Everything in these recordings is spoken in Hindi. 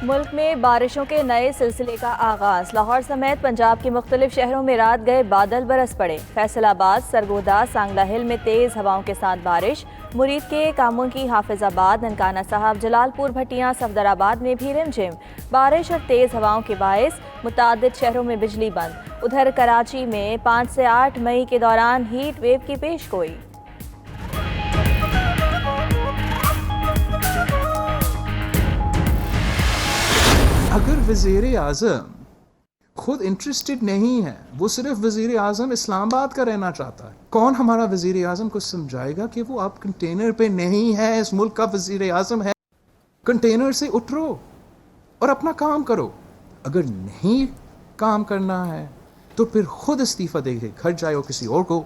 मुल्क में बारिशों के नए सिलसिले का आगाज। लाहौर समेत पंजाब के मुख्तलिफ शहरों में रात गए बादल बरस पड़े। फैसलाबाद, सरगोदा, सांगला हिल में तेज़ हवाओं के साथ बारिश। मुरीद के कामों की हाफिजाबाद, ननकाना साहब, जलालपुर, भटियां, सफदराबाद में भी रिमझिम बारिश और तेज़ हवाओं के बायस मुतादिद शहरों में बिजली बंद। उधर कराची में 5 से 8 मई के दौरान हीट वेव की पेशगोई। अगर वज़ीर आज़म खुद इंटरेस्टेड नहीं है, वो सिर्फ वज़ीर आज़म इस्लामाबाद का रहना चाहता है, कौन हमारा वज़ीर आज़म को समझाएगा कि वो आप कंटेनर पे नहीं है, इस मुल्क का वज़ीर आज़म है। कंटेनर से उतरो और अपना काम करो। अगर नहीं काम करना है तो फिर खुद इस्तीफ़ा देके घर जाओ, किसी और को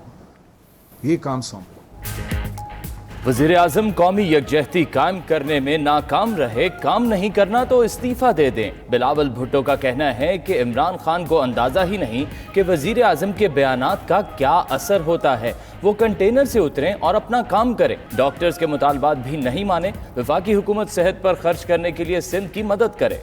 ये काम सौंपो। वज़ीर आज़म कौमी यकजहती कायम करने में नाकाम रहे, काम नहीं करना तो इस्तीफ़ा दे दें। बिलावल भुट्टो का कहना है कि इमरान खान को अंदाज़ा ही नहीं कि वज़ीर आज़म के बयानात का क्या असर होता है। वो कंटेनर से उतरें और अपना काम करें। डॉक्टर्स के मुतालबात भी नहीं माने। वफाकी हुकूमत सेहत पर खर्च करने के लिए सिंध की मदद करे।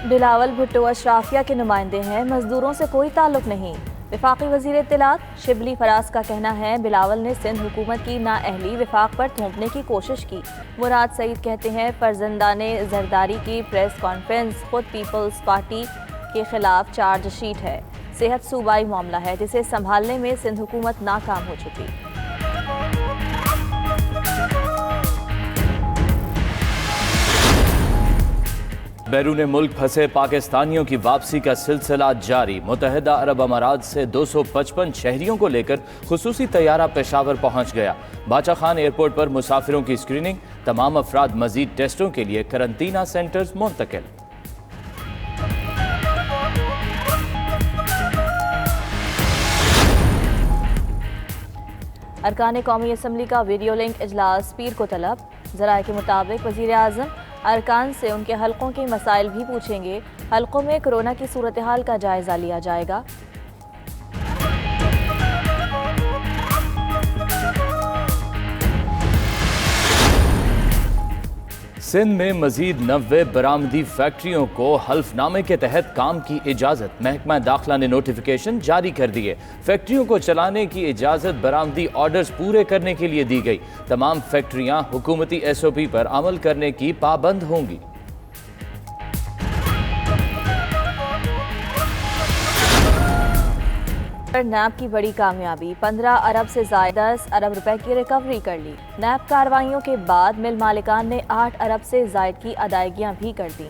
बिलावल भुट्टो अशराफिया के नुमाइंदे हैं, मजदूरों से कोई ताल्लुक नहीं। वफाकी वज़ीर इत्तलात शिबली फराज का कहना है बिलावल ने सिंध हुकूमत की नाअहली वफाक पर थोपने की कोशिश की। मुराद सईद कहते हैं फर्जंदाने जरदारी की प्रेस कॉन्फ्रेंस खुद पीपल्स पार्टी के खिलाफ चार्जशीट है। सेहत सूबाई मामला है जिसे संभालने में सिंध हुकूमत नाकाम हो चुकी। बैरून मुल्क फंसे पाकिस्तानियों की वापसी का सिलसिला जारी। मुत्तहिदा अरब अमारात से 255 शहरियों को लेकर खुसूसी तैयारा पेशावर पहुंच गया। बाचा खान एयरपोर्ट पर मुसाफिरों की स्क्रीनिंग, तमाम अफराद मजीद टेस्टों के लिए करंतना सेंटर्स मुंतकिल। अरकान कौमी असम्बली का वीडियो लिंक इजलास पीर को तलब। ज़राए के मुताबिक वज़ीर आज़म अरकान से उनके हल्कों के मसाइल भी पूछेंगे। हल्कों में कोरोना की सूरत हाल का जायजा लिया जाएगा। सिंध में मजीद 90 बरामदी फैक्ट्रियों को हल्फनामे के तहत काम की इजाज़त। महकमा दाखिला ने नोटिफिकेशन जारी कर दिए। फैक्ट्रियों को चलाने की इजाज़त बरामदी ऑर्डर्स पूरे करने के लिए दी गई। तमाम फैक्ट्रियां हुकूमती SOP पर अमल करने की पाबंद होंगी। नैब की बड़ी कामयाबी, 15 अरब से ज़ायदा 10 अरब रुपए की रिकवरी कर ली। नैब कार्रवाइयों के बाद मिल मालिकान ने 8 अरब से ज़ायद की अदायगियां भी कर दी।